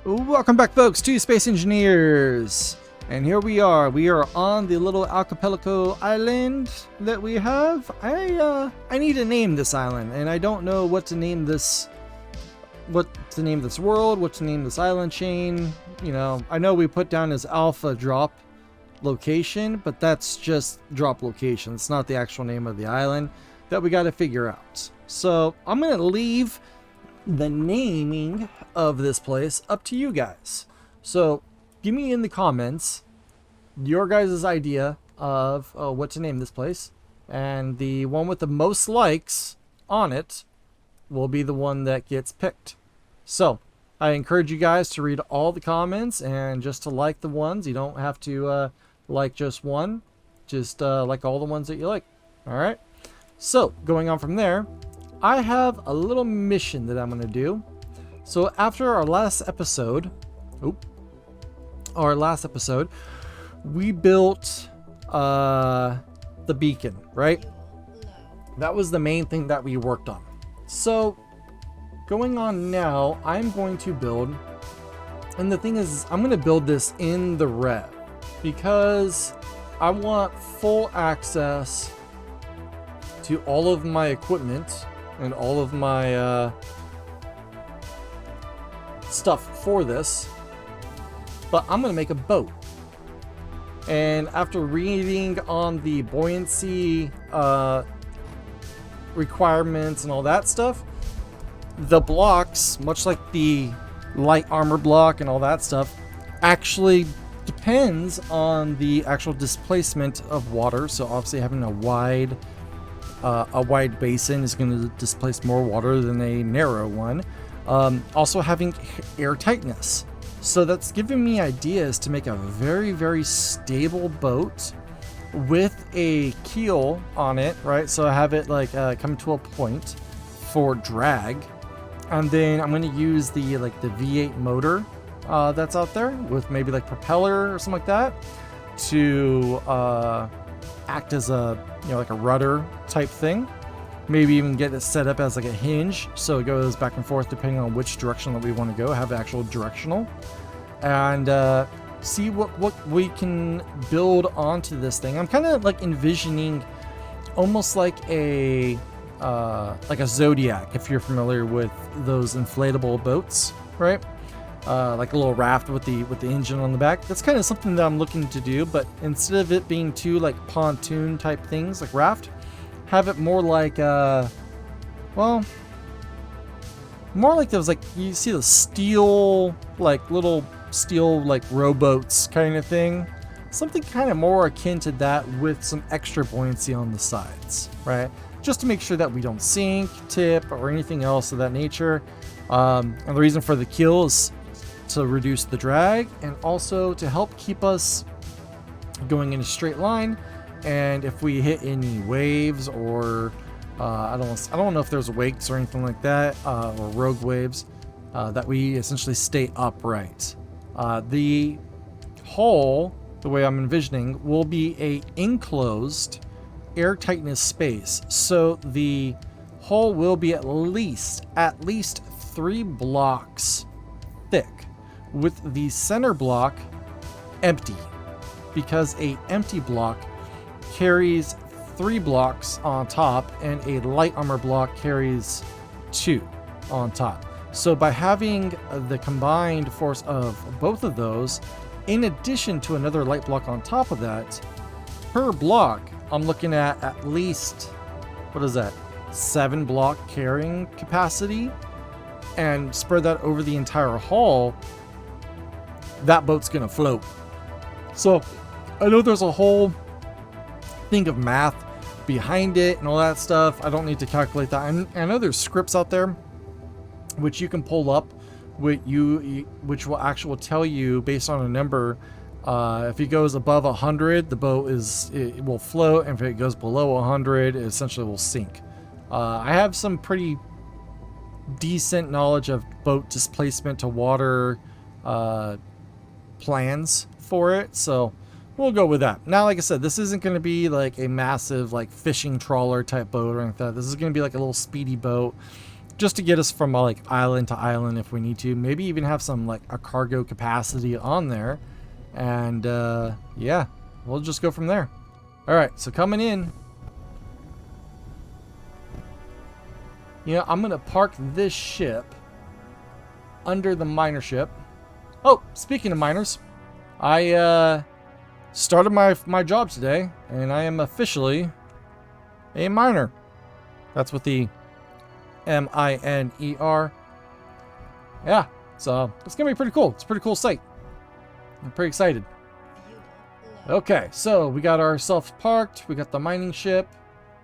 Welcome back, folks, to Space Engineers. And here we are. We are on the little archipelago island that we have. I need to name this island, and I don't know what to name this. What to name this world? What to name this island chain? You know, I know we put down as Alpha Drop Location, but that's just drop location. It's not the actual name of the island that we got to figure out. So I'm gonna leave the naming of this place up to you guys. So give me in the comments your guys' idea of what to name this place, and the one with the most likes on it will be the one that gets picked. So I encourage you guys to read all the comments and just to like the ones. You don't have to like just one, just like all the ones that you like. All right, so going on from there, I have a little mission that I'm going to do. So after our last episode, we built the beacon, right? That was the main thing that we worked on. So going on now, I'm going to build, and the thing is, I'm going to build this in the red because I want full access to all of my equipment and all of my stuff for this, but I'm gonna make a boat. And after reading on the buoyancy requirements and all that stuff, the blocks, much like the light armor block and all that stuff, actually depends on the actual displacement of water. So obviously having a wide basin is going to displace more water than a narrow one. Also having air tightness. So that's giving me ideas to make a very, very stable boat with a keel on it, right? So I have it like come to a point for drag. And then I'm going to use the V8 motor that's out there with maybe like propeller or something like that to act as a, you know, like a rudder type thing. Maybe even get it set up as like a hinge so it goes back and forth depending on which direction that we want to go, have actual directional, and see what we can build onto this thing. I'm kind of like envisioning almost like a Zodiac, if you're familiar with those inflatable boats, right? Like a little raft with the engine on the back. That's kind of something that I'm looking to do, but instead of it being two like pontoon type things like raft, have it more like more like those, like you see the steel, like little steel like rowboats kind of thing. Something kind of more akin to that with some extra buoyancy on the sides, right? Just to make sure that we don't sink, tip, or anything else of that nature. And the reason for the keel is to reduce the drag and also to help keep us going in a straight line. And if we hit any waves or I don't know if there's wakes or anything like that, or rogue waves, that we essentially stay upright. The hull, the way I'm envisioning, will be a enclosed air tightness space. So the hull will be at least 3 blocks thick, with the center block empty, because a empty block carries 3 blocks on top and a light armor block carries 2 on top. So by having the combined force of both of those, in addition to another light block on top of that, per block, I'm looking at least, 7 block carrying capacity, and spread that over the entire hull, that boat's gonna float. So I know there's a whole thing of math behind it and all that stuff. I don't need to calculate that. I know there's scripts out there which you can pull up, which will actually tell you based on a number. If it goes above 100, the boat it will float, and if it goes below 100, it essentially will sink. I have some pretty decent knowledge of boat displacement to water plans for it, so we'll go with that. Now, like I said, this isn't going to be like a massive like fishing trawler type boat or anything like that. This is going to be like a little speedy boat just to get us from like island to island if we need to. Maybe even have some like a cargo capacity on there. And yeah, we'll just go from there. All right, so coming in. You know, I'm gonna park this ship under the miner ship. Oh, speaking of miners, I started my job today, and I am officially a miner. That's with the M-I-N-E-R. Yeah, so it's gonna be pretty cool. It's a pretty cool site. I'm pretty excited. Okay, so we got ourselves parked. We got the mining ship.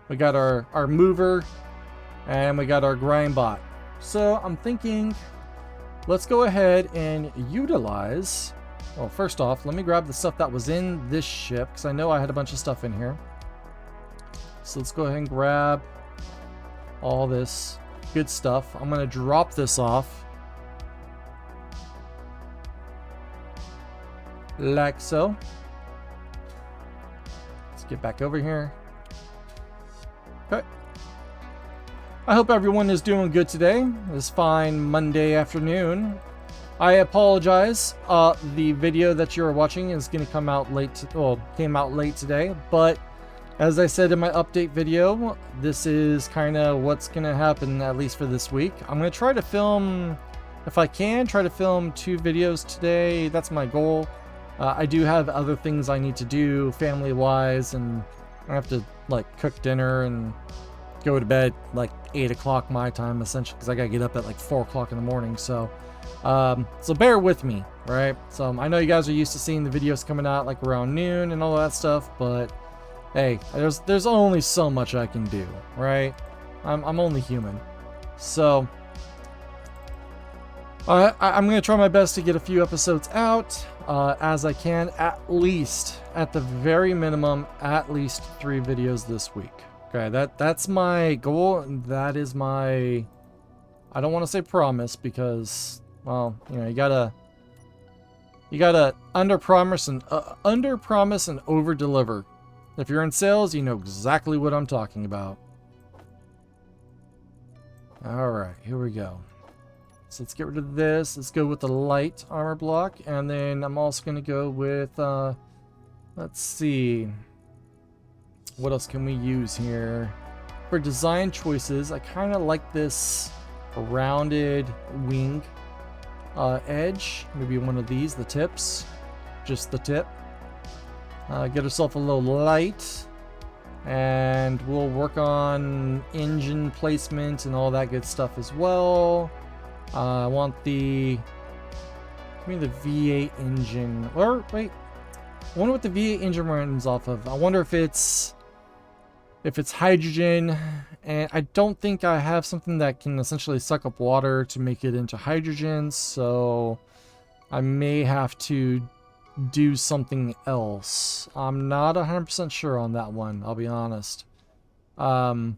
We got our mover. And we got our grind bot. So I'm thinking, let's go ahead and utilize. Well, first off, let me grab the stuff that was in this ship, because I know I had a bunch of stuff in here. So let's go ahead and grab all this good stuff. I'm going to drop this off. Like so. Let's get back over here. Okay. I hope everyone is doing good today. This fine Monday afternoon. I apologize. The video that you're watching is going to come out late. Came out late today. But as I said in my update video, this is kind of what's going to happen, at least for this week. I'm going to try to film, if I can, try to film 2 videos today. That's my goal. I do have other things I need to do family-wise, and I have to like cook dinner and go to bed like 8 o'clock my time, essentially, because I gotta get up at like 4 o'clock in the morning. So bear with me, right? So I know you guys are used to seeing the videos coming out like around noon and all that stuff, but hey, there's only so much I can do, right? I'm only human. So I'm gonna try my best to get a few episodes out as I can, at the very minimum, at least 3 videos this week. Okay, that's my goal, and that is my, I don't want to say promise, because, well, you know, you gotta under promise and over deliver. If you're in sales, you know exactly what I'm talking about. All right, here we go. So let's get rid of this. Let's go with the light armor block, and then I'm also gonna go with let's see. What else can we use here? For design choices, I kind of like this rounded wing edge. Maybe one of these, the tips. Just the tip. Get ourselves a little light. And we'll work on engine placement and all that good stuff as well. I want the... Give me the V8 engine. Or, wait. I wonder what the V8 engine runs off of. I wonder if it's hydrogen, and I don't think I have something that can essentially suck up water to make it into hydrogen, so I may have to do something else. I'm not 100% sure on that one, I'll be honest. So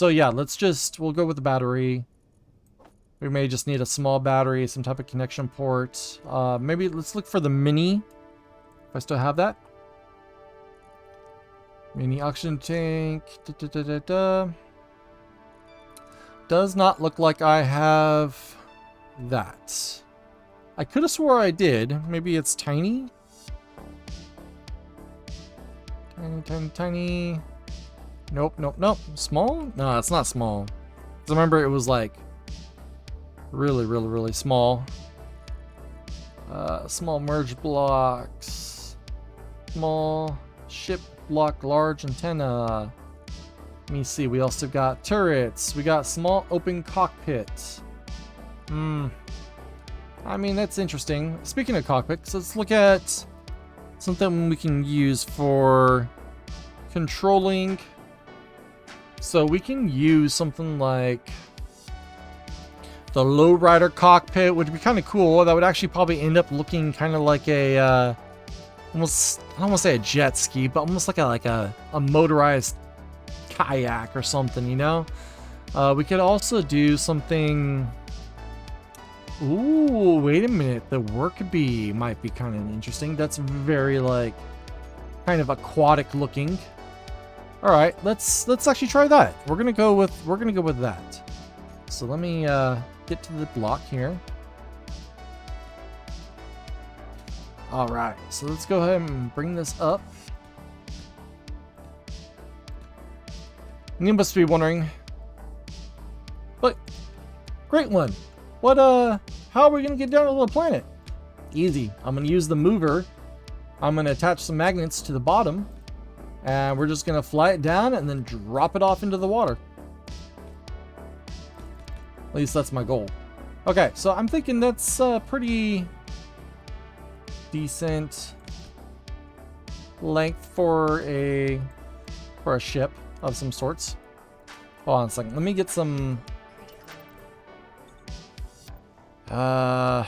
yeah, we'll go with the battery. We may just need a small battery, some type of connection port. Maybe let's look for the mini, if I still have that. Mini oxygen tank. Does not look like I have that. I could have swore I did. Maybe it's tiny? Tiny. Nope. Small? No, it's not small. 'Cause I remember it was like really small. Small merge blocks. Small ship block, large antenna. Let me see. We also got turrets. We got small open cockpit. I mean, that's interesting. Speaking of cockpits, let's look at something we can use for controlling. So we can use something like the lowrider cockpit, which would be kind of cool. That would actually probably end up looking kind of like a almost, I don't want to say a jet ski, but almost like a motorized kayak or something, you know? We could also do something. Ooh, wait a minute. The work bee might be kind of interesting. That's very like kind of aquatic looking. All right, let's actually try that. We're gonna go with that. so let me get to the block here. All right, so let's go ahead and bring this up. You must be wondering, but great one. What how are we gonna get down to the planet? Easy. I'm gonna use the mover. I'm gonna attach some magnets to the bottom, and we're just gonna fly it down and then drop it off into the water. At least that's my goal. Okay, so I'm thinking that's pretty decent length for a ship of some sorts. Hold on a second. Let me get some let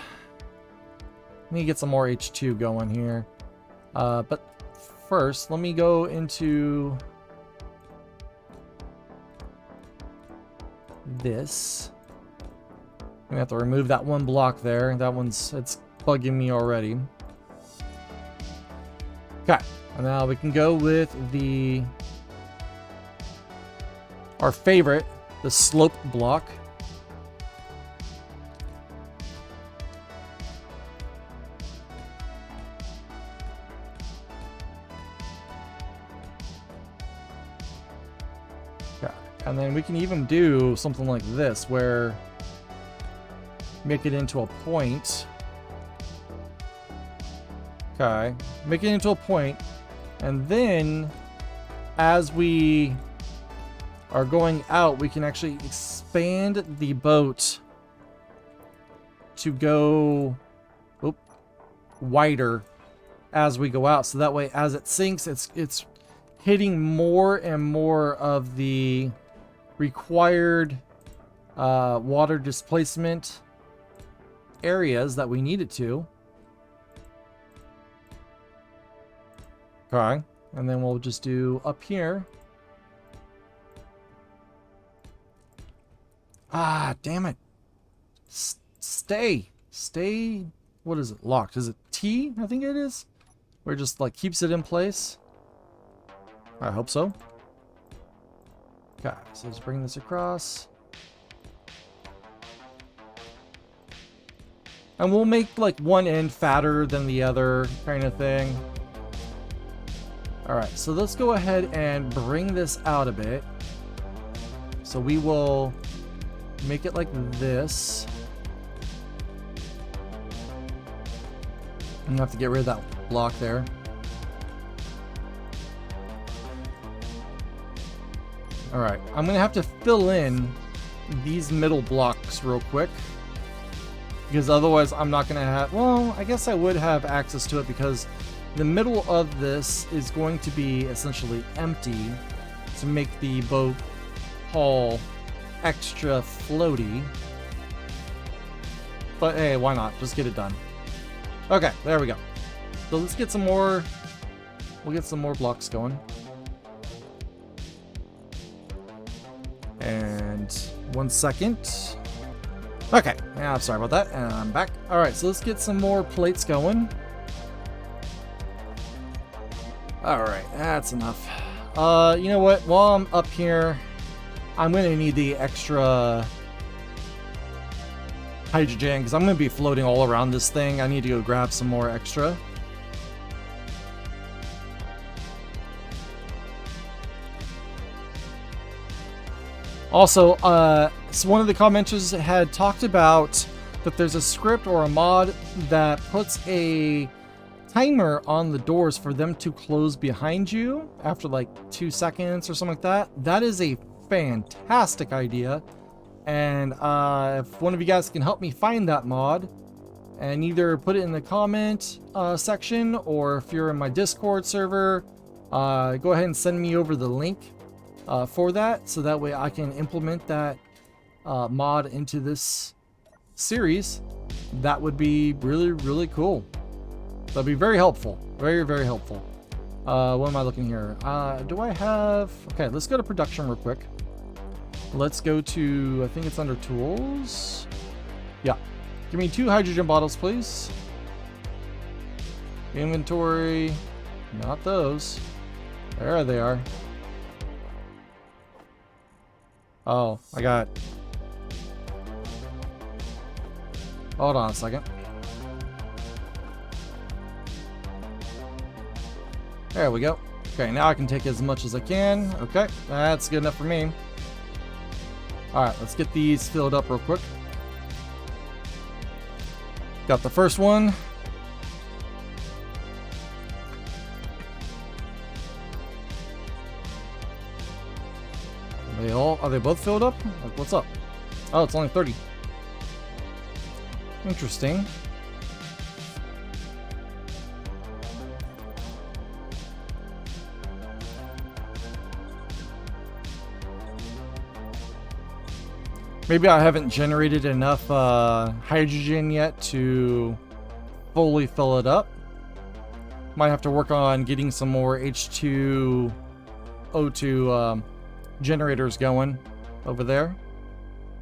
me get some more H2 going here. But first, let me go into this. I'm gonna have to remove that one block there. That one's, it's bugging me already. Okay, and now we can go with our favorite, the slope block. Okay, and then we can even do something like this, where make it into a point. Okay, make it into a point, and then as we are going out, we can actually expand the boat to go wider as we go out, so that way as it sinks, it's hitting more and more of the required water displacement areas that we need it to. Okay, and then we'll just do up here. Ah, damn it. Stay. What is it? Locked. Is it T? I think it is. Where it just like keeps it in place. I hope so. Okay, so let's bring this across. And we'll make like one end fatter than the other kind of thing. Alright, so let's go ahead and bring this out a bit. So we will make it like this. I'm gonna have to get rid of that block there. Alright, I'm gonna have to fill in these middle blocks real quick, because otherwise I'm not gonna have, well, I guess I would have access to it, because the middle of this is going to be essentially empty to make the boat hull extra floaty. But hey, why not? Just get it done. Okay, there we go. So let's get some more, we'll get some more blocks going. And 1 second. Okay, yeah, I'm sorry about that. And I'm back. Alright, so let's get some more plates going. Alright, that's enough. You know what? While I'm up here, I'm going to need the extra hydrogen, because I'm going to be floating all around this thing. I need to go grab some more extra. Also, so one of the commenters had talked about that there's a script or a mod that puts a timer on the doors for them to close behind you after like 2 seconds or something like that. That is a fantastic idea, and if one of you guys can help me find that mod and either put it in the comment section, or if you're in my Discord server, go ahead and send me over the link for that, so that way I can implement that mod into this series. That would be really, really cool. That'd be very helpful. Very, very helpful. What am I looking here? Do I have... Okay, let's go to production real quick. Let's go to... I think it's under tools. Yeah. Give me 2 hydrogen bottles, please. Inventory. Not those. There they are. Hold on a second. There we go. Okay, now I can take as much as I can. Okay, that's good enough for me. Alright, let's get these filled up real quick. Got the first one. Are they both filled up? Like, what's up? Oh, it's only 30. Interesting. Maybe I haven't generated enough hydrogen yet to fully fill it up. Might have to work on getting some more H2O2 generators going over there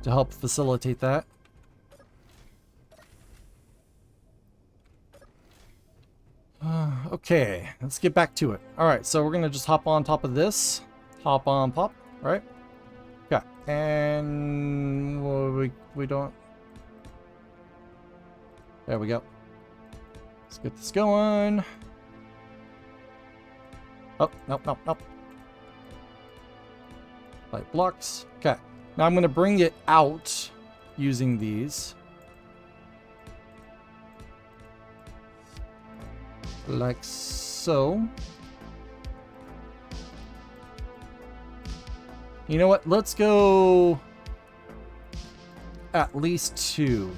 to help facilitate that. Okay, let's get back to it. Alright, so we're gonna just hop on top of this. Hop on pop, alright? Yeah, and well, we don't... There we go. Let's get this going. Oh, nope, nope, nope. Light blocks. Okay, now I'm gonna bring it out using these. Like so. You know what? Let's go at least 2.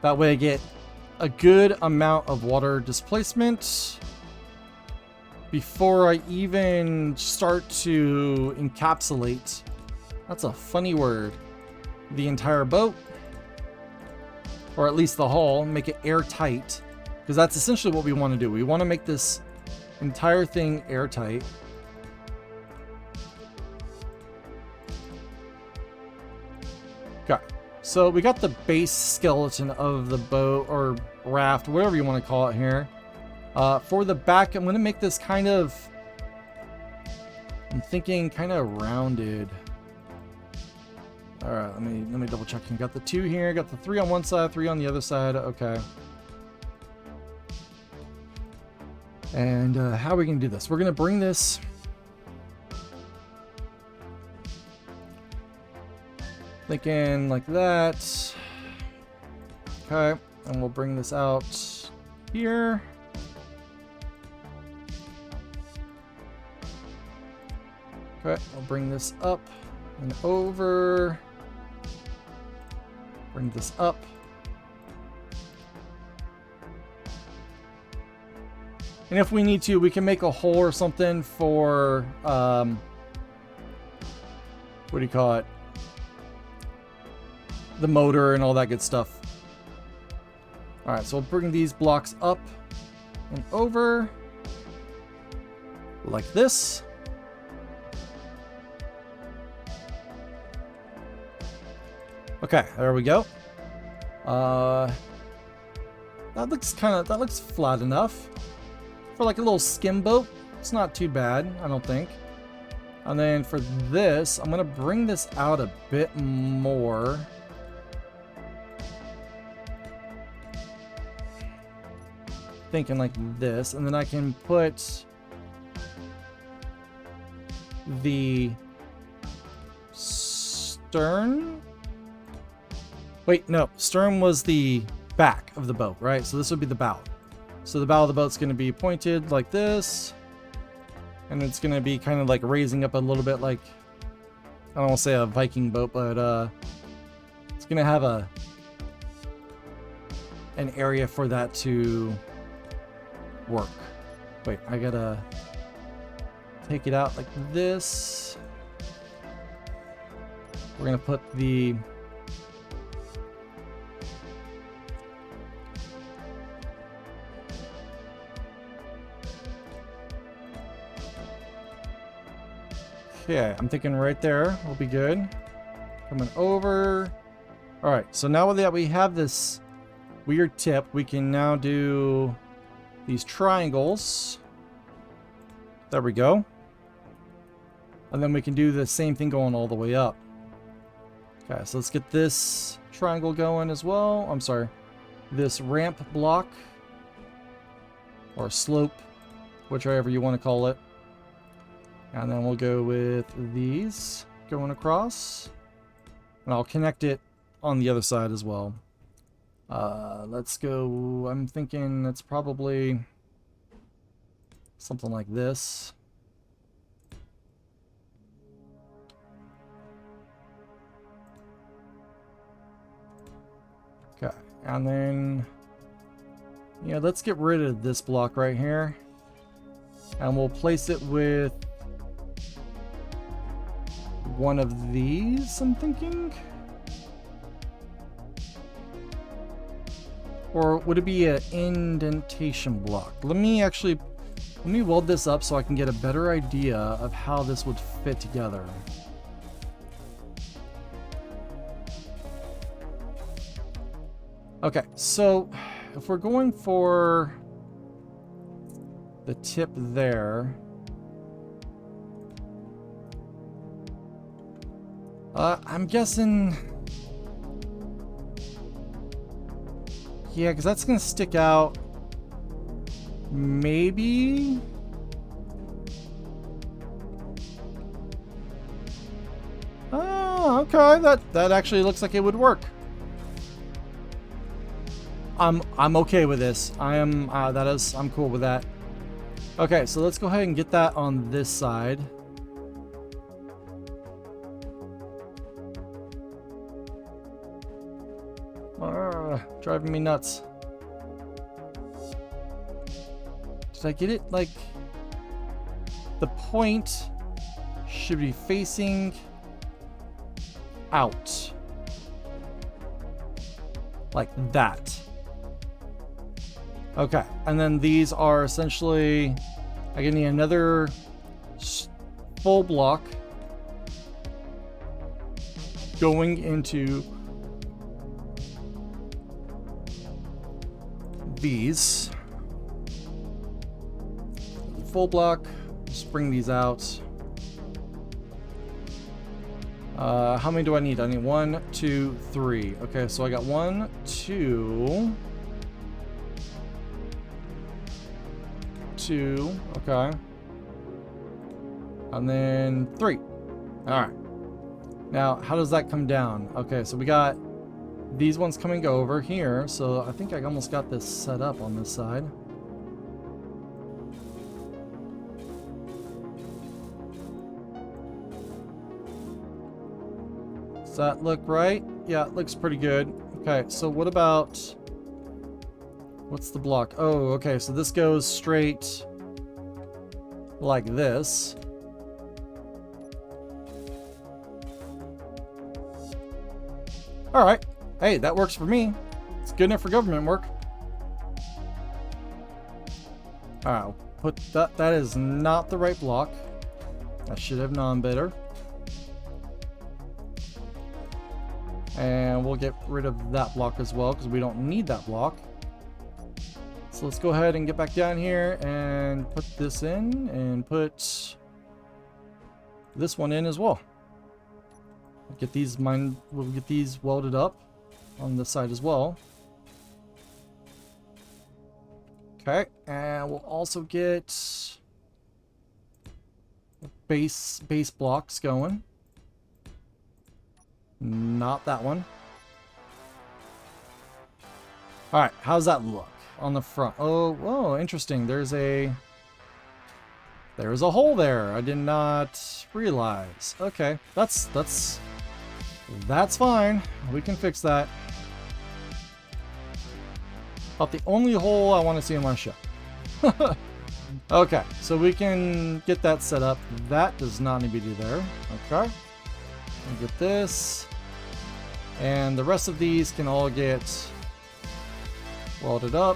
That way I get a good amount of water displacement before I even start to encapsulate. That's a funny word. The entire boat. Or at least the hull, make it airtight, because that's essentially what we want to do. We want to make this entire thing airtight. Okay, so we got the base skeleton of the boat, or raft, whatever you want to call it here. For the back, I'm going to make this kind of, I'm thinking kind of rounded. All right, let me double check. You got the 2 here, got the 3 on one side, 3 on the other side. Okay. And how are we gonna do this? We're gonna bring this thinking like that. Okay, and we'll bring this out here. Okay, we'll bring this up and over. Bring this up. And if we need to, we can make a hole or something for, what do you call it? The motor and all that good stuff. Alright, so we'll bring these blocks up and over. Like this. Okay, there we go. That looks flat enough. For like a little skim boat, it's not too bad, I don't think. And then for this, I'm gonna bring this out a bit more. Thinking like this, and then I can put the stern. Wait, no, stern was the back of the boat, right? So this would be the bow. So the bow of the boat's going to be pointed like this, and it's going to be kind of like raising up a little bit, like, I don't want to say a Viking boat, but it's going to have an area for that to work. Wait, I gotta take it out like this. We're gonna put the okay, I'm thinking right there will be good. Coming over. All right, so now that we have this weird tip, we can now do these triangles. There we go. And then we can do the same thing going all the way up. Okay, so let's get this triangle going as well. I'm sorry, this ramp block or slope, whichever you want to call it. And then we'll go with these going across. And I'll connect it on the other side as well. Let's go, I'm thinking it's probably something like this. Okay, and then, yeah, let's get rid of this block right here. And we'll place it with one of these, I'm thinking. Or would it be an indentation block? Let me weld this up so I can get a better idea of how this would fit together. Okay, so if we're going for the tip there, I'm guessing, yeah, because that's gonna stick out. Maybe. Oh, okay. That actually looks like it would work. I'm okay with this. I'm cool with that. Okay, so let's go ahead and get that on this side. Driving me nuts. Did I get it? Like, the point should be facing out. Like that. Okay, and then these are essentially, I need another full block going into these. Full block, just bring these out. How many do I need? I need 1, 2, 3. Okay, so I got 1, 2, 2, okay. And then 3. Alright. Now, how does that come down? Okay, so we got these ones coming over here. So I think I almost got this set up on this side. Does that look right? Yeah, it looks pretty good. Okay, so what about... what's the block? Oh, okay, so this goes straight like this. Alright. Hey, that works for me. It's good enough for government work. Alright, I'll put that. That is not the right block. I should have known better. And we'll get rid of that block as well, because we don't need that block. So let's go ahead and get back down here and put this in, and put this one in as well. Get these we'll get these welded up on this side as well. Okay, and we'll also get base blocks going. Not that one. All right, how's that look on the front? Oh, whoa, interesting. There's a hole there. I did not realize. Okay, that's fine. We can fix that. About the only hole I want to see in my ship. Okay, so we can get that set up. That does not need to be there. Okay. And get this. And the rest of these can all get welded up.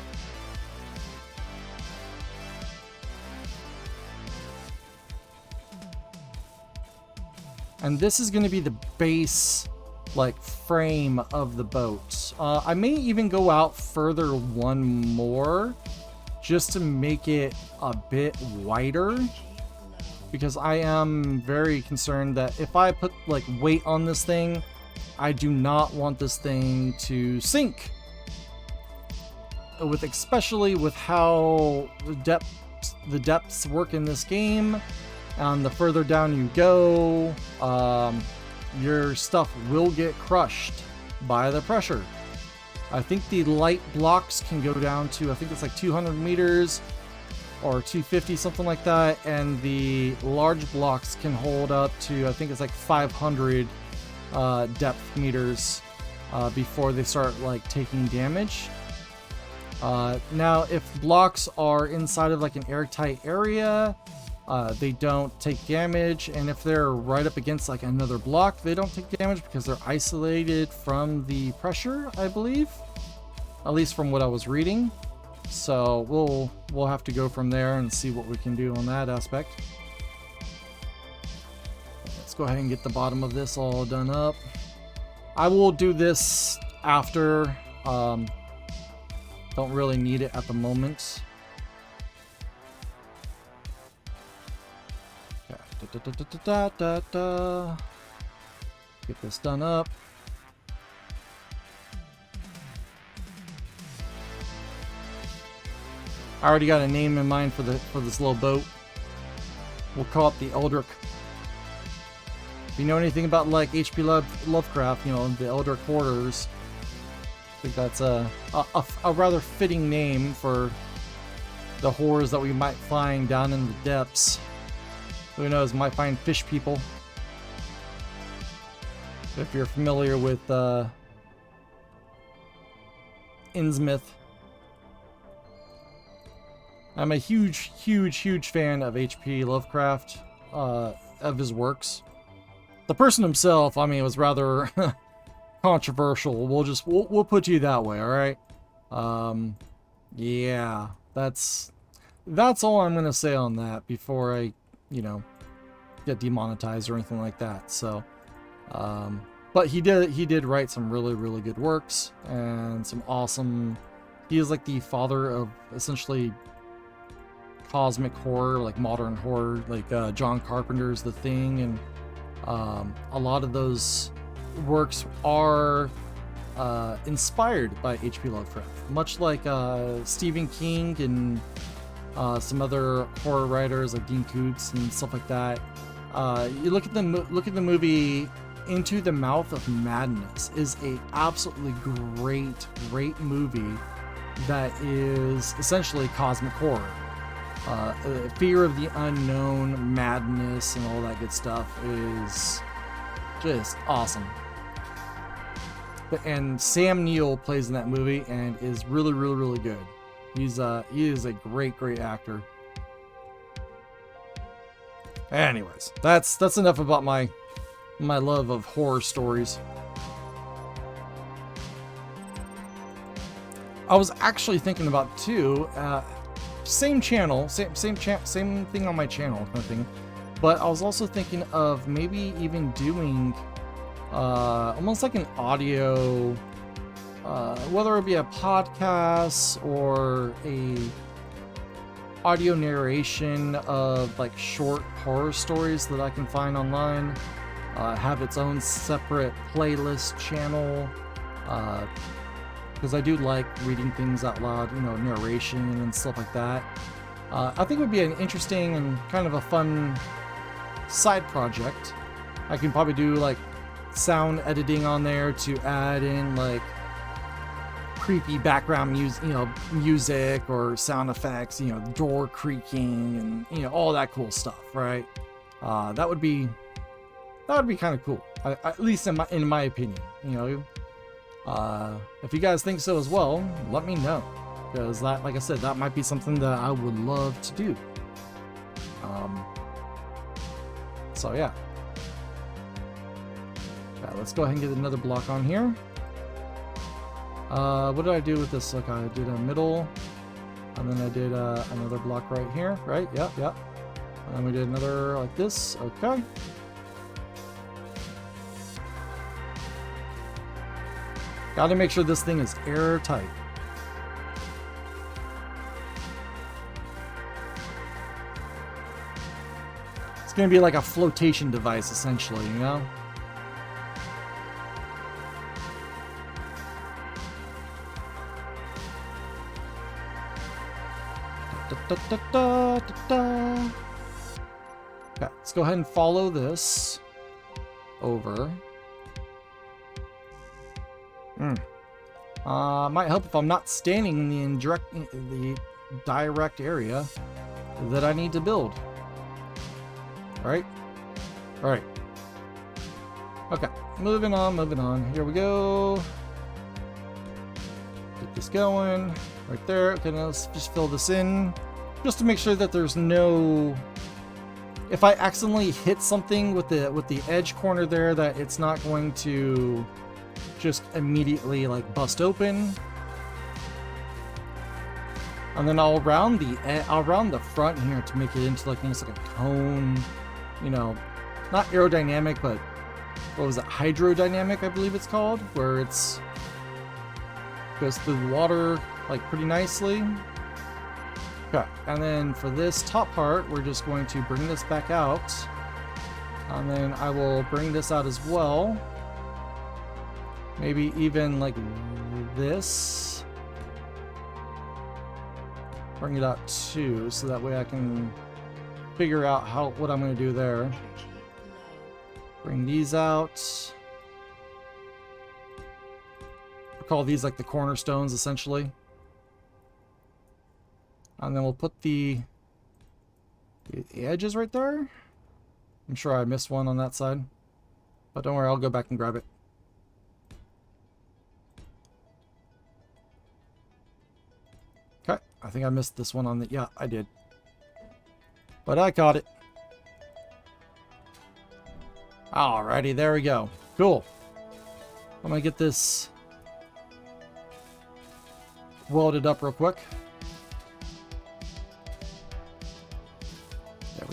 And this is going to be the base, like, frame of the boat. I may even go out further one more, just to make it a bit wider. because I am very concerned that if I put like weight on this thing, I do not want this thing to sink. Especially with how the depths work in this game, and the further down you go, your stuff will get crushed by the pressure. I think the light blocks can go down to, I think it's like 200 meters or 250, something like that, and the large blocks can hold up to, I think it's like 500 depth meters before they start like taking damage. Now, if blocks are inside of like an airtight area, they don't take damage, and if they're right up against like another block, they don't take damage because they're isolated from the pressure, I believe, at least from what I was reading. So we'll have to go from there and see what we can do on that aspect. Let's go ahead and get the bottom of this all done up. I will do this after. Don't really need it at the moment. Get this done up. I already got a name in mind for this little boat. We'll call it the Eldrick. If you know anything about like H.P. Lovecraft, you know, the Eldrick Horrors, I think that's a rather fitting name for the horrors that we might find down in the depths. Who knows, might find fish people. If you're familiar with Innsmouth. I'm a huge fan of H.P. Lovecraft, of his works. The person himself, I mean, was rather controversial. We'll put you that way, all right? Yeah, that's all I'm gonna say on that before I, you know, get demonetized or anything like that. So, but he did write some really good works and some awesome. He is like the father of essentially cosmic horror, like modern horror, like John Carpenter's The Thing, and a lot of those works are inspired by H.P. Lovecraft, much like Stephen King and some other horror writers like Dean Koontz and stuff like that. You look at the movie Into the Mouth of Madness is a absolutely great movie that is essentially cosmic horror. Fear of the unknown, madness, and all that good stuff is just awesome. And Sam Neill plays in that movie and is really good. He is a great actor. Anyways, that's enough about my love of horror stories. I was actually thinking about too. Same channel, same thing on my channel, kind of thing. But I was also thinking of maybe even doing almost like an audio, whether it be a podcast or a audio narration of like short horror stories that I can find online. Have its own separate playlist channel. Because I do like reading things out loud, you know, narration and stuff like that. I think it would be an interesting and kind of a fun side project. I can probably do like sound editing on there to add in like creepy background music or sound effects, you know, door creaking and, you know, all that cool stuff, right? That would be kind of cool, at least in my opinion, you know. If you guys think so as well, let me know, because that, like I said, that might be something that I would love to do. So yeah. Let's go ahead and get another block on here. What did I do with this? Look, I did a middle, and then I did another block right here, right? Yep. And then we did another like this. Okay. Got to make sure this thing is airtight. It's gonna be like a flotation device, essentially, you know? Okay, let's go ahead and follow this over. Might help if I'm not standing in the direct area that I need to build. Right? Alright. Okay, moving on. Here we go. Get this going. Right there. Okay, now let's just fill this in. Just to make sure that there's no... If I accidentally hit something with the edge corner there, that it's not going to just immediately like bust open. And then I'll round the front here to make it into like almost like a cone, you know, not aerodynamic, but what was it, hydrodynamic, I believe it's called, where it's goes through the water like pretty nicely. Okay, and then for this top part, we're just going to bring this back out, and then I will bring this out as well. Maybe even like this. Bring it out too, so that way I can figure out what I'm going to do there. Bring these out. We'll call these like the cornerstones, essentially. And then we'll put the edges right there. I'm sure I missed one on that side, but don't worry, I'll go back and grab it. Okay, I think I missed this one on the... Yeah, I did. But I caught it. Alrighty, there we go. Cool. I'm gonna get this welded up real quick.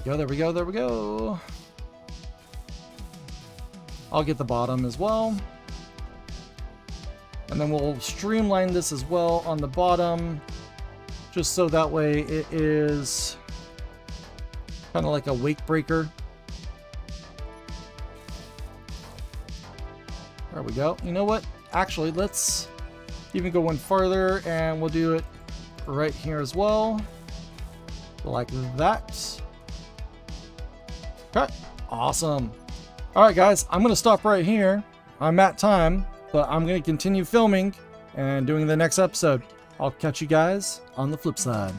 There we go. I'll get the bottom as well. And then we'll streamline this as well on the bottom, just so that way it is kind of like a wake breaker. There we go. You know what? Actually, let's even go one farther, and we'll do it right here as well. Like that. Okay, awesome. Alright guys, I'm going to stop right here. I'm at time, but I'm going to continue filming and doing the next episode. I'll catch you guys on the flip side.